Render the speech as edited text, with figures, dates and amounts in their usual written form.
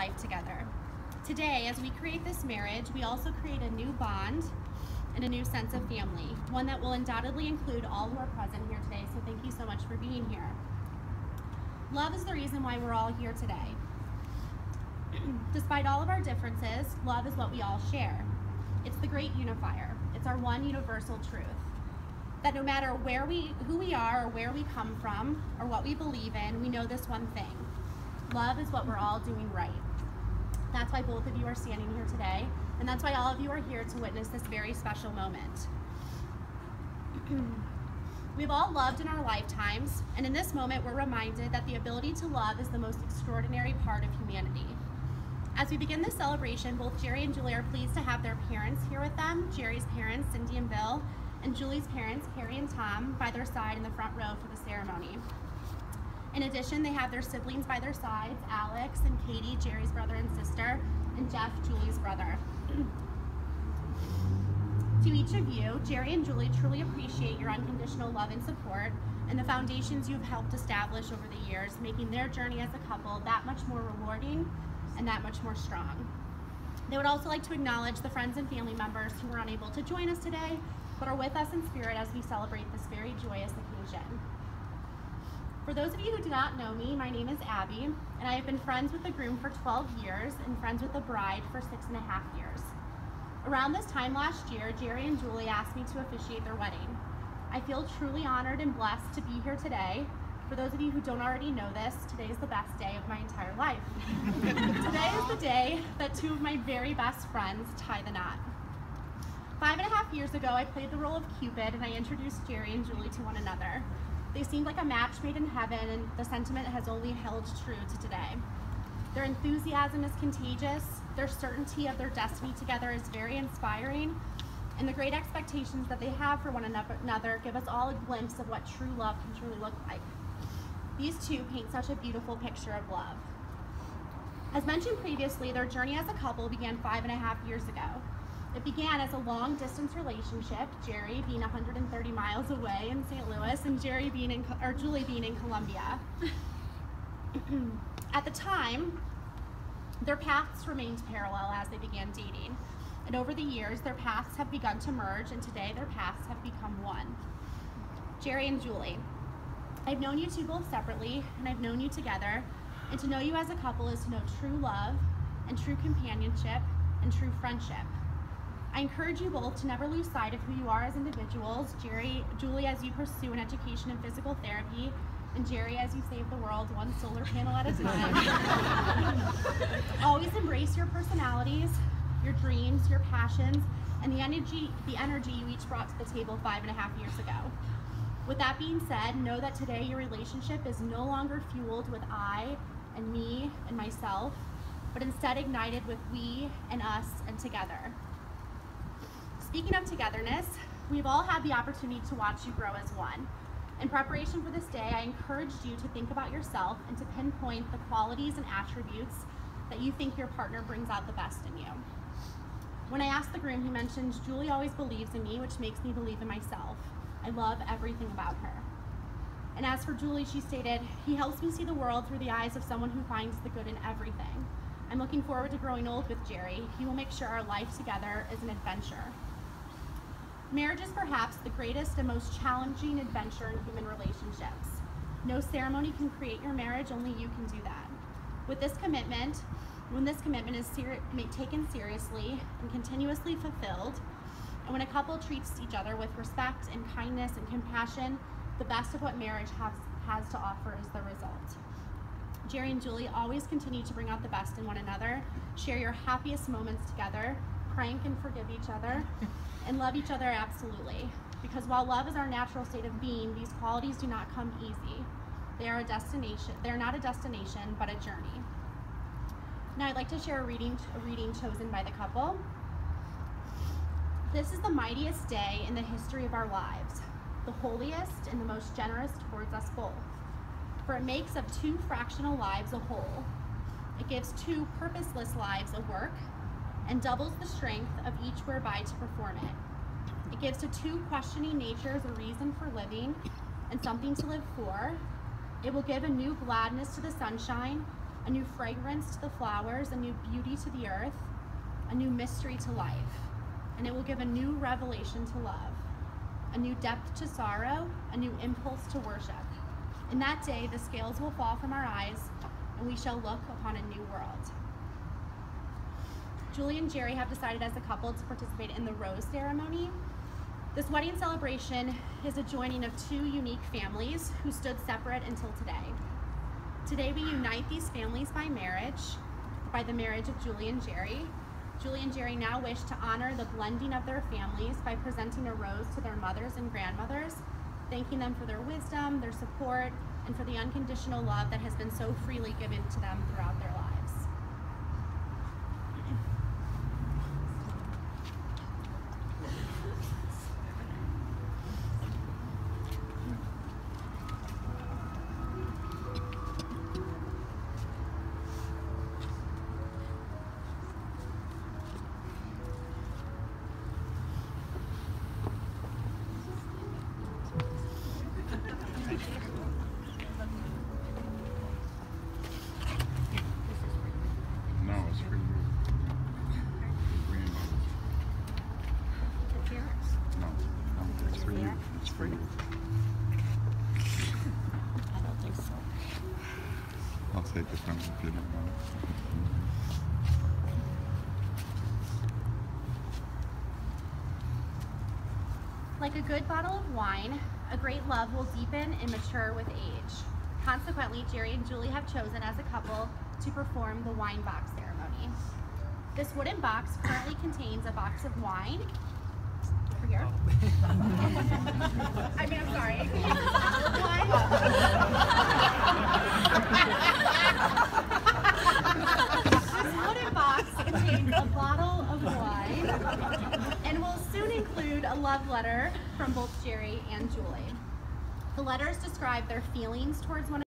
life together. Today, as we create this marriage, we also create a new bond and a new sense of family, one that will undoubtedly include all who are present here today, so thank you so much for being here. Love is the reason why we're all here today. Despite all of our differences, love is what we all share. It's the great unifier. It's our one universal truth. That no matter who we are or where we come from or what we believe in, we know this one thing. Love is what we're all doing right. That's why both of you are standing here today, and that's why all of you are here to witness this very special moment. We've all loved in our lifetimes, and in this moment we're reminded that the ability to love is the most extraordinary part of humanity. As we begin this celebration, both Jerry and Julie are pleased to have their parents here with them, Jerry's parents, Cindy and Bill, and Julie's parents, Carrie and Tom, by their side in the front row for the ceremony. In addition, they have their siblings by their sides, Alex and Katie, Jerry's brother and sister, and Jeff, Julie's brother. To each of you, Jerry and Julie truly appreciate your unconditional love and support and the foundations you've helped establish over the years, making their journey as a couple that much more rewarding and that much more strong. They would also like to acknowledge the friends and family members who were unable to join us today, but are with us in spirit as we celebrate this very joyous occasion. For those of you who do not know me, my name is Abby, and I have been friends with the groom for 12 years and friends with the bride for 6.5 years. Around this time last year, Jerry and Julie asked me to officiate their wedding. I feel truly honored and blessed to be here today. For those of you who don't already know this, today is the best day of my entire life. Today is the day that two of my very best friends tie the knot. 5.5 years ago, I played the role of Cupid, and I introduced Jerry and Julie to one another. They seemed like a match made in heaven, and the sentiment has only held true to today. Their enthusiasm is contagious, their certainty of their destiny together is very inspiring, and the great expectations that they have for one another give us all a glimpse of what true love can truly look like. These two paint such a beautiful picture of love. As mentioned previously, their journey as a couple began 5.5 years ago. It began as a long-distance relationship, Jerry being 130 miles away in St. Louis and Julie being in Columbia. At the time, their paths remained parallel as they began dating. And over the years, their paths have begun to merge, and today their paths have become one. Jerry and Julie. I've known you two both separately, and I've known you together, and to know you as a couple is to know true love, and true companionship, and true friendship. I encourage you both to never lose sight of who you are as individuals, Julie as you pursue an education in physical therapy, and Jerry as you save the world one solar panel at a time. Always embrace your personalities, your dreams, your passions, and the energy you each brought to the table 5.5 years ago. With that being said, know that today your relationship is no longer fueled with I and me and myself, but instead ignited with we and us and together. Speaking of togetherness, we've all had the opportunity to watch you grow as one. In preparation for this day, I encouraged you to think about yourself and to pinpoint the qualities and attributes that you think your partner brings out the best in you. When I asked the groom, he mentioned, Julie always believes in me, which makes me believe in myself. I love everything about her. And as for Julie, she stated, he helps me see the world through the eyes of someone who finds the good in everything. I'm looking forward to growing old with Jerry. He will make sure our life together is an adventure. Marriage is perhaps the greatest and most challenging adventure in human relationships. No ceremony can create your marriage, only you can do that. When this commitment is taken seriously and continuously fulfilled, and when a couple treats each other with respect and kindness and compassion, the best of what marriage has to offer is the result. Jerry and Julie always continue to bring out the best in one another, share your happiest moments together, prank and forgive each other, and love each other absolutely. Because while love is our natural state of being, these qualities do not come easy. They are a destination. They're not a destination, but a journey. Now I'd like to share a reading chosen by the couple. This is the mightiest day in the history of our lives, the holiest and the most generous towards us both. For it makes of two fractional lives a whole. It gives two purposeless lives a work, and doubles the strength of each whereby to perform it. It gives to two questioning natures a reason for living and something to live for. It will give a new gladness to the sunshine a new fragrance to the flowers, a new beauty to the earth, a new mystery to life. And it will give a new revelation to love, a new depth to sorrow, a new impulse to worship. In that day, the scales will fall from our eyes, and we shall look upon a new world. Juli and Jerry have decided as a couple to participate in the rose ceremony. This wedding celebration is a joining of two unique families who stood separate until today. Today we unite these families by the marriage of Juli and Jerry. Juli and Jerry now wish to honor the blending of their families by presenting a rose to their mothers and grandmothers, thanking them for their wisdom, their support, and for the unconditional love that has been so freely given to them throughout their lives. No, it's for you. It's yours. No, it's for you. It's for you. I don't think so. I'll take it from you if you don't want it. Like a good bottle of wine, a great love will deepen and mature with age. Consequently, Jerry and Juli have chosen as a couple to perform the wine box ceremony. This wooden box currently contains a box of wine. Over here. I mean, I'm sorry. This wooden box contains a bottle of wine and will soon include a love letter from both Jerry and Juli. The letters describe their feelings towards one another.